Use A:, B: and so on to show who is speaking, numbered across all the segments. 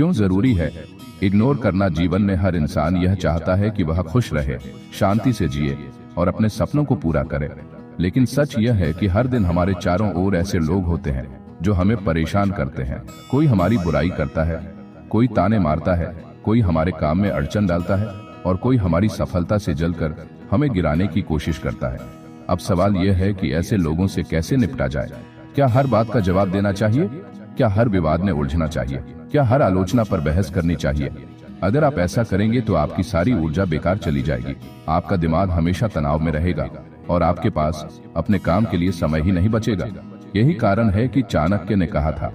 A: क्यों जरूरी है इग्नोर करना? जीवन में हर इंसान यह चाहता है कि वह खुश रहे, शांति से जिए और अपने सपनों को पूरा करे। लेकिन सच यह है कि हर दिन हमारे चारों ओर ऐसे लोग होते हैं जो हमें परेशान करते हैं। कोई हमारी बुराई करता है, कोई ताने मारता है, कोई हमारे काम में अड़चन डालता है और कोई हमारी सफलता से जलकर हमें गिराने की कोशिश करता है। अब सवाल यह है कि ऐसे लोगों से कैसे निपटा जाए? क्या हर बात का जवाब देना चाहिए? क्या हर विवाद में उलझना चाहिए? क्या हर आलोचना पर बहस करनी चाहिए? अगर आप ऐसा करेंगे तो आपकी सारी ऊर्जा बेकार चली जाएगी। आपका दिमाग हमेशा तनाव में रहेगा और आपके पास अपने काम के लिए समय ही नहीं बचेगा। यही कारण है कि चाणक्य ने कहा था,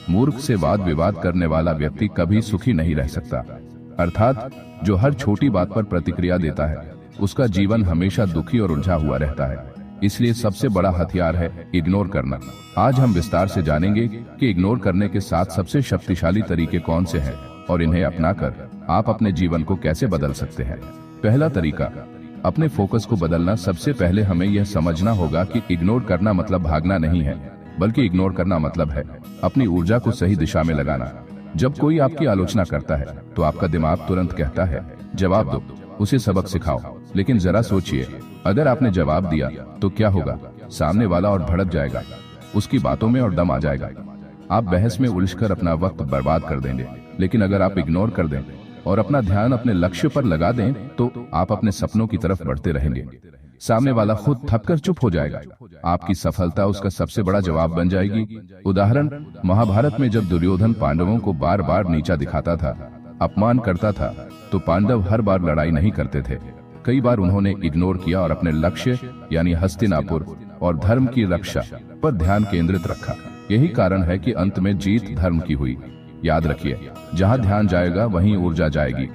A: मूर्ख से वाद विवाद करने वाला व्यक्ति कभी सुखी नहीं रह सकता। अर्थात जो हर छोटी बात पर प्रतिक्रिया देता है उसका जीवन हमेशा दुखी और उलझा हुआ रहता है। इसलिए सबसे बड़ा हथियार है इग्नोर करना। आज हम विस्तार से जानेंगे कि इग्नोर करने के साथ सबसे शक्तिशाली तरीके कौन से हैं और इन्हें अपनाकर आप अपने जीवन को कैसे बदल सकते हैं। पहला तरीका, अपने फोकस को बदलना। सबसे पहले हमें यह समझना होगा कि इग्नोर करना मतलब भागना नहीं है, बल्कि इग्नोर करना मतलब है अपनी ऊर्जा को सही दिशा में लगाना। जब कोई आपकी आलोचना करता है तो आपका दिमाग तुरंत कहता है, जवाब दो, उसे सबक सिखाओ। लेकिन जरा सोचिए, अगर आपने जवाब दिया तो क्या होगा? सामने वाला और भड़क जाएगा, उसकी बातों में और दम आ जाएगा। आप बहस में उलझकर अपना वक्त बर्बाद कर देंगे। लेकिन अगर आप इग्नोर कर दें और अपना ध्यान अपने लक्ष्य पर लगा दें तो आप अपने सपनों की तरफ बढ़ते रहेंगे। सामने वाला खुद थककर चुप हो जाएगा। आपकी सफलता उसका सबसे बड़ा जवाब बन जाएगी। उदाहरण, महाभारत में जब दुर्योधन पांडवों को बार बार नीचा दिखाता था, अपमान करता था, तो पांडव हर बार लड़ाई नहीं करते थे। कई बार उन्होंने इग्नोर किया और अपने लक्ष्य यानी हस्तिनापुर और धर्म की रक्षा पर ध्यान केंद्रित रखा। यही कारण है कि अंत में जीत धर्म की हुई। याद रखिए, जहां ध्यान जाएगा वहीं ऊर्जा जाएगी।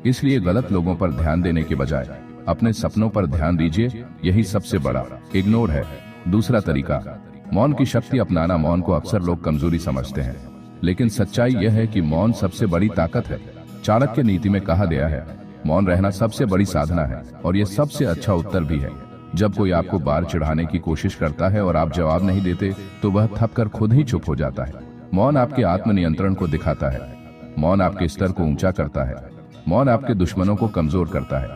A: इसलिए गलत लोगों पर ध्यान देने के बजाय अपने सपनों पर ध्यान दीजिए। यही सबसे बड़ा इग्नोर है। दूसरा तरीका, मौन की शक्ति अपनाना। मौन को अक्सर लोग कमजोरी समझते हैं, लेकिन सच्चाई यह है कि मौन सबसे बड़ी ताकत है। चाणक्य नीति में कहा गया है, मौन रहना सबसे बड़ी साधना है और यह सबसे अच्छा उत्तर भी है। जब कोई आपको बार चिढ़ाने की कोशिश करता है और आप जवाब नहीं देते तो वह थककर खुद ही चुप हो जाता है। मौन आपके आत्मनियंत्रण को दिखाता है। मौन आपके स्तर को ऊंचा करता है। मौन आपके दुश्मनों को कमजोर करता है।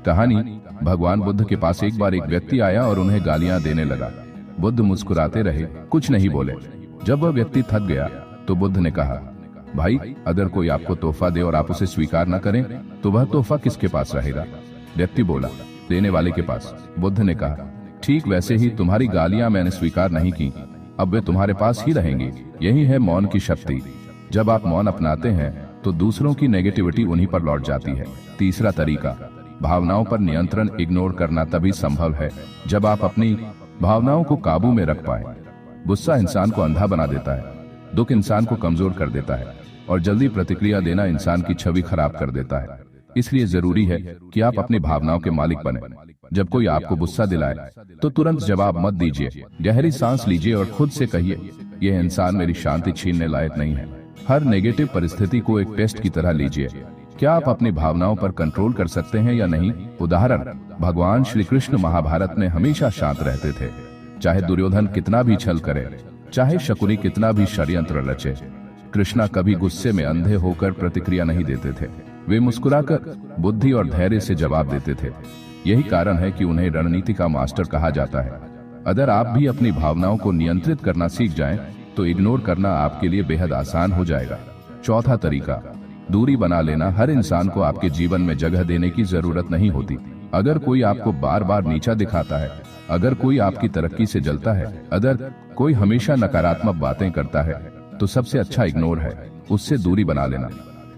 A: कहानी, भगवान बुद्ध के पास एक बार एक व्यक्ति आया और उन्हें गालियां देने लगा। बुद्ध मुस्कुराते रहे, कुछ नहीं बोले। जब वह व्यक्ति थक गया तो बुद्ध ने कहा, भाई, अगर कोई आपको तोहफा दे और आप उसे स्वीकार न करें तो वह तोहफा किसके पास रहेगा? व्यक्ति बोला, देने वाले के पास। बुद्ध ने कहा, ठीक वैसे ही तुम्हारी गालियां मैंने स्वीकार नहीं की, अब वे तुम्हारे पास ही रहेंगी। यही है मौन की शक्ति। जब आप मौन अपनाते हैं तो दूसरों की नेगेटिविटी उन्हीं पर लौट जाती है। तीसरा तरीका, भावनाओं पर नियंत्रण। इग्नोर करना तभी संभव है जब आप अपनी भावनाओं को काबू में रख पाए। गुस्सा इंसान को अंधा बना देता है, दुख इंसान को कमजोर कर देता है और जल्दी प्रतिक्रिया देना इंसान की छवि खराब कर देता है। इसलिए जरूरी है कि आप अपनी भावनाओं के मालिक बने। जब कोई आपको गुस्सा दिलाए तो तुरंत जवाब मत दीजिए। गहरी सांस लीजिए और खुद से कहिए, यह इंसान मेरी शांति छीनने लायक नहीं है। हर नेगेटिव परिस्थिति को एक टेस्ट की तरह लीजिए। क्या आप अपनी भावनाओं पर कंट्रोल कर सकते हैं या नहीं? उदाहरण, भगवान श्री कृष्ण महाभारत में हमेशा शांत रहते थे, चाहे दुर्योधन कितना भी छल करे, चाहे शकुनी कितना भी षड्यंत्र रचे। कृष्णा कभी गुस्से में अंधे होकर प्रतिक्रिया नहीं देते थे। वे मुस्कुराकर बुद्धि और धैर्य से जवाब देते थे। यही कारण है कि उन्हें रणनीति का मास्टर कहा जाता है। अगर आप भी अपनी भावनाओं को नियंत्रित करना सीख जाएं, तो इग्नोर करना आपके लिए बेहद आसान हो जाएगा। चौथा तरीका, दूरी बना लेना। हर इंसान को आपके जीवन में जगह देने की जरूरत नहीं होती। अगर कोई आपको बार बार नीचा दिखाता है, अगर कोई आपकी तरक्की से जलता है, अगर कोई हमेशा नकारात्मक बातें करता है, तो सबसे अच्छा इग्नोर है उससे दूरी बना लेना।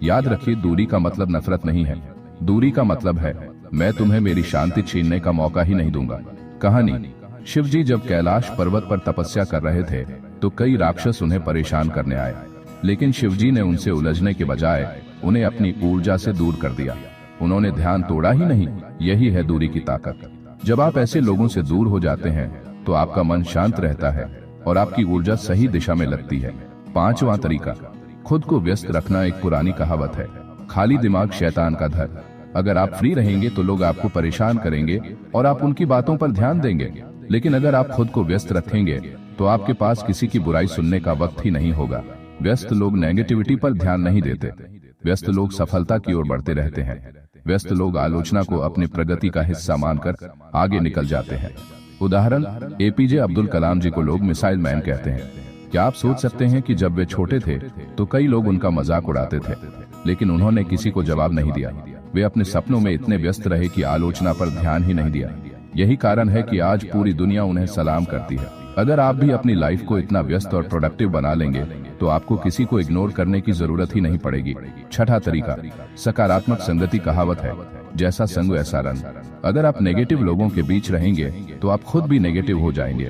A: याद रखिए, दूरी का मतलब नफरत नहीं है। दूरी का मतलब है, मैं तुम्हें मेरी शांति छीनने का मौका ही नहीं दूंगा। कहानी, शिवजी जब कैलाश पर्वत पर तपस्या कर रहे थे तो कई राक्षस उन्हें परेशान करने आए, लेकिन शिवजी ने उनसे उलझने के बजाय उन्हें अपनी ऊर्जा से दूर कर दिया। उन्होंने ध्यान तोड़ा ही नहीं। यही है दूरी की ताकत। जब आप ऐसे लोगों से दूर हो जाते हैं तो आपका मन शांत रहता है और आपकी ऊर्जा सही दिशा में लगती है। पांचवा तरीका, खुद को व्यस्त रखना। एक पुरानी कहावत है, खाली दिमाग शैतान का घर। अगर आप फ्री रहेंगे तो लोग आपको परेशान करेंगे और आप उनकी बातों पर ध्यान देंगे, लेकिन अगर आप खुद को व्यस्त रखेंगे तो आपके पास किसी की बुराई सुनने का वक्त ही नहीं होगा। व्यस्त लोग नेगेटिविटी पर ध्यान नहीं देते। व्यस्त लोग सफलता की ओर बढ़ते रहते हैं। व्यस्त लोग आलोचना को अपनी प्रगति का हिस्सा मानकर आगे निकल जाते हैं। उदाहरण, एपीजे अब्दुल कलाम जी को लोग मिसाइल मैन कहते हैं। क्या आप सोच सकते हैं कि जब वे छोटे थे तो कई लोग उनका मजाक उड़ाते थे, लेकिन उन्होंने किसी को जवाब नहीं दिया। वे अपने सपनों में इतने व्यस्त रहे कि आलोचना पर ध्यान ही नहीं दिया। यही कारण है कि आज पूरी दुनिया उन्हें सलाम करती है। अगर आप भी अपनी लाइफ को इतना व्यस्त और प्रोडक्टिव बना लेंगे तो आपको किसी को इग्नोर करने की जरूरत ही नहीं पड़ेगी। छठा तरीका, सकारात्मक संगति। कहावत है, जैसा संग वैसा रंग। अगर आप नेगेटिव लोगों के बीच रहेंगे तो आप खुद भी नेगेटिव हो जाएंगे,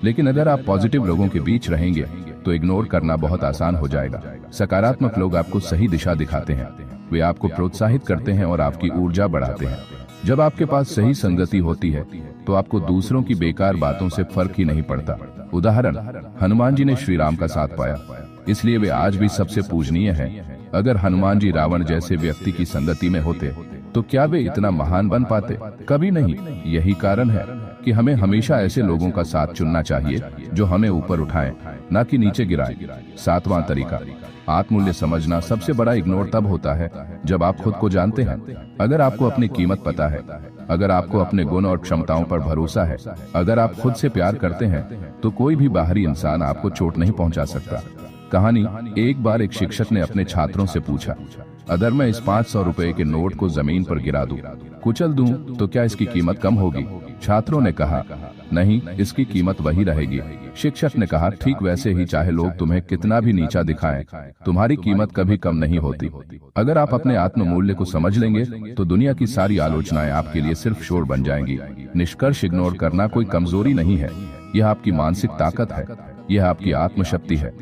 A: लेकिन अगर आप पॉजिटिव लोगों के बीच रहेंगे तो इग्नोर करना बहुत आसान हो जाएगा। सकारात्मक लोग आपको सही दिशा दिखाते हैं, वे आपको प्रोत्साहित करते हैं और आपकी ऊर्जा बढ़ाते हैं। जब आपके पास सही संगति होती है तो आपको दूसरों की बेकार बातों से फर्क ही नहीं पड़ता। उदाहरण, हनुमान जी ने श्री राम का साथ पाया, इसलिए वे आज भी सबसे पूजनीय हैं। अगर हनुमान जी रावण जैसे व्यक्ति की संगति में होते तो क्या वे इतना महान बन पाते? कभी नहीं। यही कारण है कि हमें हमेशा ऐसे लोगों का साथ चुनना चाहिए जो हमें ऊपर उठाएं, न कि नीचे गिराएं। सातवां तरीका, आत्ममूल्य समझना। सबसे बड़ा इग्नोर तब होता है जब आप खुद को जानते हैं। अगर आपको अपनी कीमत पता है, अगर आपको अपने गुण और क्षमताओं पर भरोसा है, अगर आप खुद से प्यार करते हैं तो कोई भी बाहरी इंसान आपको चोट नहीं पहुंचा सकता। कहानी, एक बार एक शिक्षक ने अपने छात्रों से पूछा, अगर मैं इस 500 रुपए के नोट को जमीन पर गिरा दूं, कुचल दूं, तो क्या इसकी कीमत कम होगी? छात्रों ने कहा, नहीं, इसकी कीमत वही रहेगी। शिक्षक ने कहा, ठीक वैसे ही चाहे लोग तुम्हें कितना भी नीचा दिखाएं, तुम्हारी कीमत कभी कम नहीं होती। अगर आप अपने आत्म मूल्य को समझ लेंगे तो दुनिया की सारी आलोचनाएं आपके लिए सिर्फ शोर बन जाएंगी। निष्कर्ष, इग्नोर करना कोई कमजोरी नहीं है, यह आपकी मानसिक ताकत है, यह आपकी आत्मशक्ति है,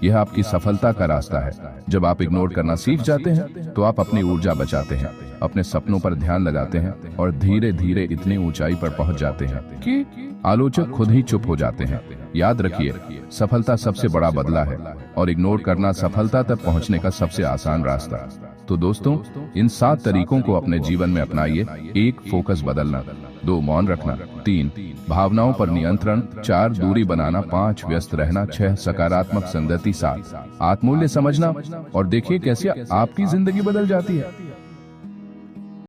A: यह आपकी सफलता का रास्ता है। जब आप इग्नोर करना सीख जाते हैं तो आप अपनी ऊर्जा बचाते हैं, अपने सपनों पर ध्यान लगाते हैं और धीरे धीरे इतनी ऊंचाई पर पहुंच जाते हैं कि आलोचक खुद ही चुप हो जाते हैं। याद रखिए, सफलता सबसे बड़ा बदला है और इग्नोर करना सफलता तक पहुंचने का सबसे आसान रास्ता। तो दोस्तों, इन 7 तरीकों को अपने जीवन में अपनाइए। 1. फोकस बदलना। 2. मौन रखना। 3. भावनाओं पर नियंत्रण। 4. दूरी बनाना। 5. व्यस्त रहना। 6. सकारात्मक संगति। 7. आत्ममूल्य समझना। और देखिए कैसे आपकी जिंदगी बदल जाती है।